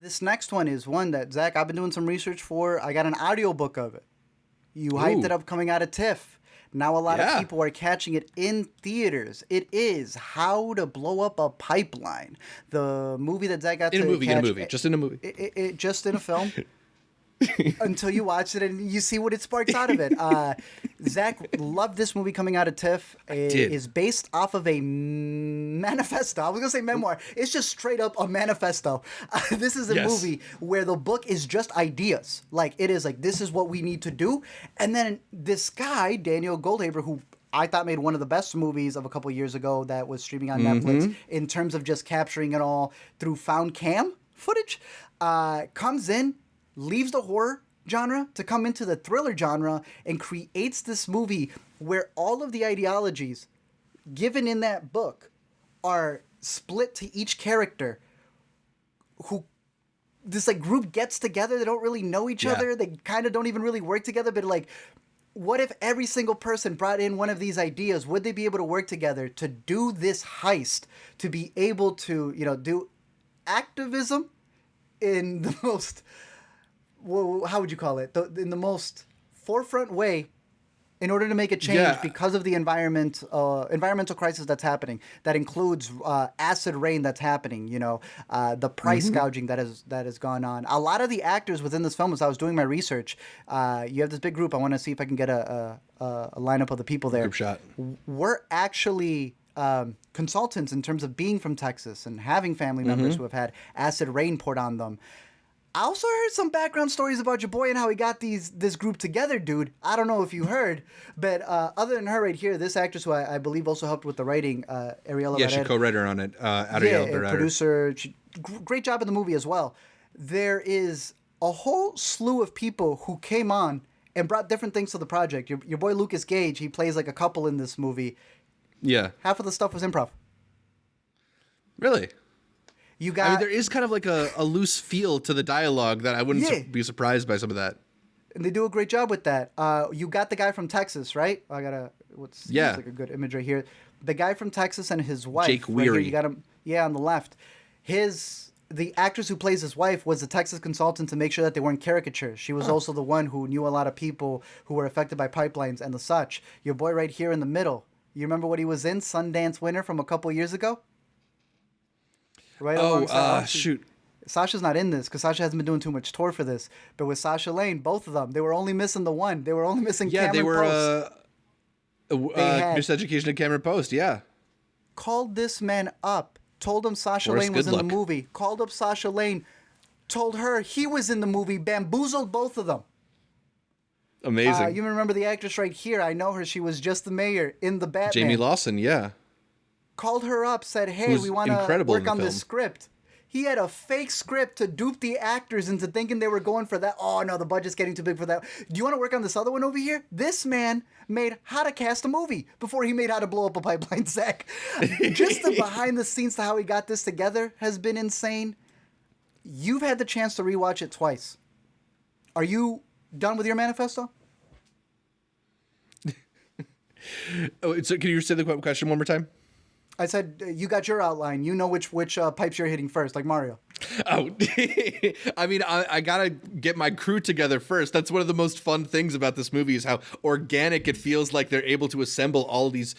This next one is one that, Zach, I've been doing some research for. I got an audiobook of it. You hyped it Ooh, up coming out of TIFF. Now a lot of yeah. people are catching it in theaters. It is How to Blow Up a Pipeline. The movie that Zach got In a to movie, in a catch, movie, just in a movie. it just in a film. Until you watch it and you see what it sparks out of it. Zach loved this movie coming out of TIFF. It Did. is based off of a manifesto. I was going to say memoir. It's just straight up a manifesto. This is a Yes. movie where the book is just ideas. Like, it is like, this is what we need to do. And then this guy, Daniel Goldhaber, who I thought made one of the best movies of a couple years ago that was streaming on Netflix in terms of just capturing it all through found cam footage, comes in, leaves the horror genre to come into the thriller genre and creates this movie where all of the ideologies given in that book are split to each character who this like group gets together. They don't really know each Yeah. other. They kind of don't even really work together, but like what if every single person brought in one of these ideas? Would they be able to work together to do this heist, to be able to, do activism in the most, well, how would you call it? In the most forefront way in order to make a change Yeah. because of the environmental crisis that's happening. That includes acid rain that's happening. The price gouging that has gone on. A lot of the actors within this film, as I was doing my research, you have this big group. I want to see if I can get a lineup of the people there. Group shot. We're actually consultants in terms of being from Texas and having family members who have had acid rain poured on them. I also heard some background stories about your boy and how he got this group together, dude. I don't know if you heard, but other than her right here, this actress who I believe also helped with the writing, Ariela Yeah, she Barrera, co-writer on it. Ariel yeah, and Barrera. producer, great job in the movie as well. There is a whole slew of people who came on and brought different things to the project. Your boy Lucas Gage, he plays like a couple in this movie. Yeah. Half of the stuff was improv. Really? You I got mean, there is kind of like a loose feel to the dialogue that I wouldn't Yeah. be surprised by some of that. and they do a great job with that. You got the guy from Texas, right? I gotta Yeah. like a good image right here. The guy from Texas and his wife. Jake right here, Weary. you got him. Yeah, on the left. The actress who plays his wife was the Texas consultant to make sure that they weren't caricatures. She was also the one who knew a lot of people who were affected by pipelines and the such. Your boy right here in the middle. You remember what he was in? Sundance winner from a couple years ago. Right alongside. Shoot. Sasha's not in this because Sasha hasn't been doing too much tour for this. But with Sasha Lane, both of them, they were only missing the one. They were only missing Yeah, Cameron they were Post. They had- Miseducation of Cameron Post. Yeah. Called this man up, told him Sasha Forrest Lane was in the Goodluck. movie. Called up Sasha Lane, told her he was in the movie. Bamboozled both of them. Amazing. You remember the actress right here? I know her. She was just the mayor in the Batman. Jamie Lawson. Yeah. Called her up, said, "Hey, Who's we want to incredible in work the on this film. script." He had a fake script to dupe the actors into thinking they were going for that. Oh no, the budget's getting too big for that. Do you want to work on this other one over here? This man made How to Cast a Movie before he made How to Blow Up a Pipeline, Zach. Just the behind the scenes to how he got this together has been insane. You've had the chance to rewatch it twice. Are you done with your manifesto? Oh, so can you say the question one more time? I said you got your outline. You know which pipes you're hitting first, like Mario. Oh, I mean, I gotta get my crew together first. That's one of the most fun things about this movie is how organic it feels. Like they're able to assemble all these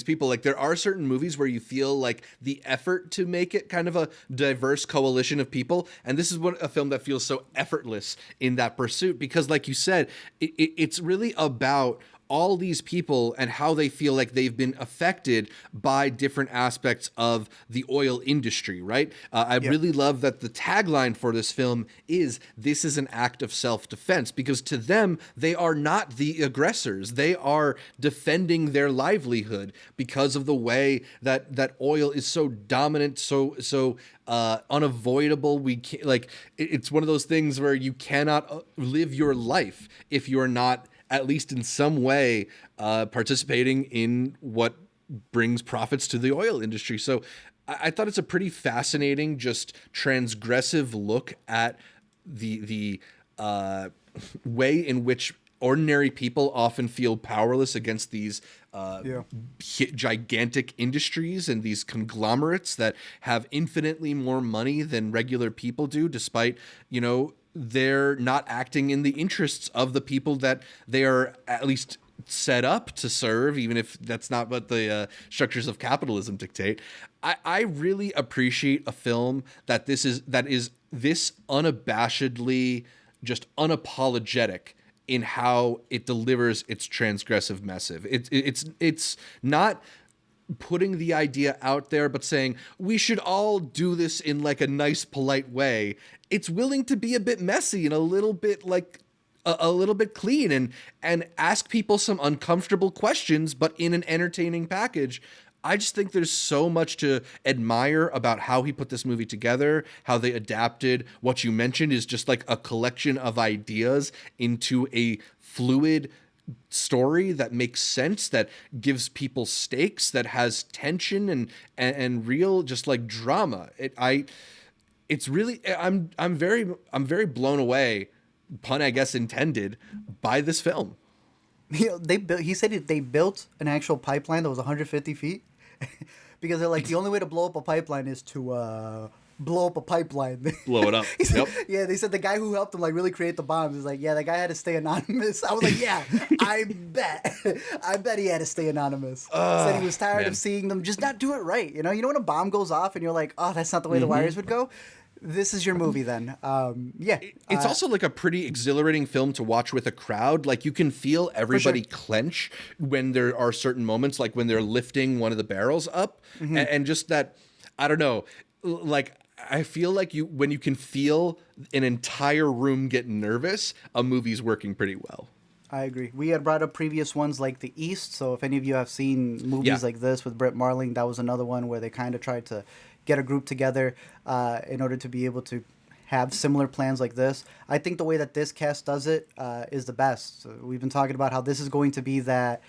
people. Like there are certain movies where you feel like the effort to make it kind of a diverse coalition of people, and this is a film that feels so effortless in that pursuit because, like you said, it's really about all these people and how they feel like they've been affected by different aspects of the oil industry, right? I really love that the tagline for this film is, "This is an act of self-defense," because to them, they are not the aggressors. They are defending their livelihood because of the way that oil is so dominant, so unavoidable. We can't, like, it's one of those things where you cannot live your life if you're not at least in some way participating in what brings profits to the oil industry. So I thought it's a pretty fascinating, just transgressive look at the way in which ordinary people often feel powerless against these Yeah. gigantic industries and these conglomerates that have infinitely more money than regular people do, despite, you know, they're not acting in the interests of the people that they are at least set up to serve, even if that's not what the structures of capitalism dictate. I really appreciate a film that is this unabashedly, just unapologetic in how it delivers its transgressive message. It's not putting the idea out there, but saying we should all do this in like a nice, polite way. It's willing to be a bit messy and a little bit like a little bit clean and ask people some uncomfortable questions, but in an entertaining package. I just think there's so much to admire about how he put this movie together, how they adapted what you mentioned is just like a collection of ideas into a fluid story that makes sense, that gives people stakes, that has tension and real just like drama. It's really I'm very blown away, pun I guess intended, by this film. You know, he said they built an actual pipeline that was 150 feet because they're like, the only way to blow up a pipeline is to blow up a pipeline. Blow it up. Yep. Yeah, they said the guy who helped him like really create the bombs is like, yeah, that guy had to stay anonymous. I was like, yeah, I bet he had to stay anonymous. Said he was tired of seeing them just not do it right. You know when a bomb goes off and you're like, oh, that's not the way the wires would go. This is your movie then. Yeah. It's also like a pretty exhilarating film to watch with a crowd. Like you can feel everybody clench when there are certain moments, like when they're lifting one of the barrels up and just that, I don't know, like I feel like when you can feel an entire room get nervous, a movie's working pretty well. I agree. We had brought up previous ones like The East. So if any of you have seen movies like this with Brett Marling, that was another one where they kind of tried to get a group together in order to be able to have similar plans like this. I think the way that this cast does it is the best. So we've been talking about how this is going to be that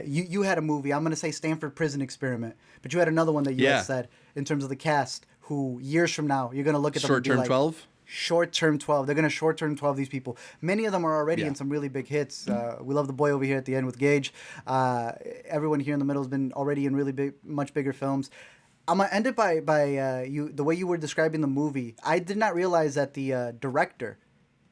you had a movie, I'm going to say Stanford Prison Experiment, but you had another one that you had said in terms of the cast who years from now you're going to look at them and be like, 12? Short-term 12. They're going to short-term 12 these people. Many of them are already in some really big hits. We love the boy over here at the end with Gage. Everyone here in the middle has been already in really big, much bigger films. I'm going to end it by you. The way you were describing the movie, I did not realize that the director,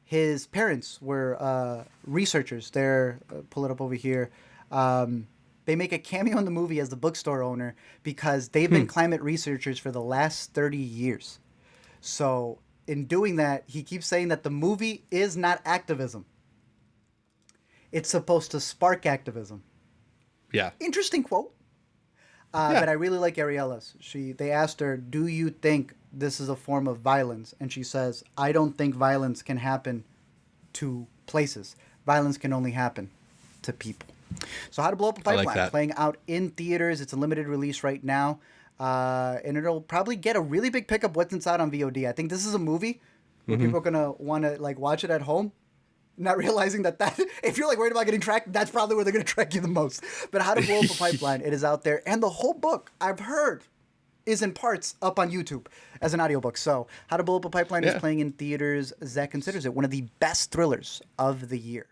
his parents were researchers. They're, pull it up over here. They make a cameo in the movie as the bookstore owner because they've been climate researchers for the last 30 years. So in doing that, he keeps saying that the movie is not activism. It's supposed to spark activism. Yeah. Interesting quote. But I really like Ariella's. They asked her, do you think this is a form of violence? And she says, I don't think violence can happen to places. Violence can only happen to people. So How to Blow Up a Pipeline, playing out in theaters. It's a limited release right now. And it'll probably get a really big pickup once it's out on VOD. I think this is a movie where people are going to want to like watch it at home, not realizing that if you're like worried about getting tracked, that's probably where they're going to track you the most. But How to Blow Up a Pipeline, it is out there. And the whole book, I've heard, is in parts up on YouTube as an audiobook. So How to Blow Up a Pipeline is playing in theaters. Zach considers it one of the best thrillers of the year.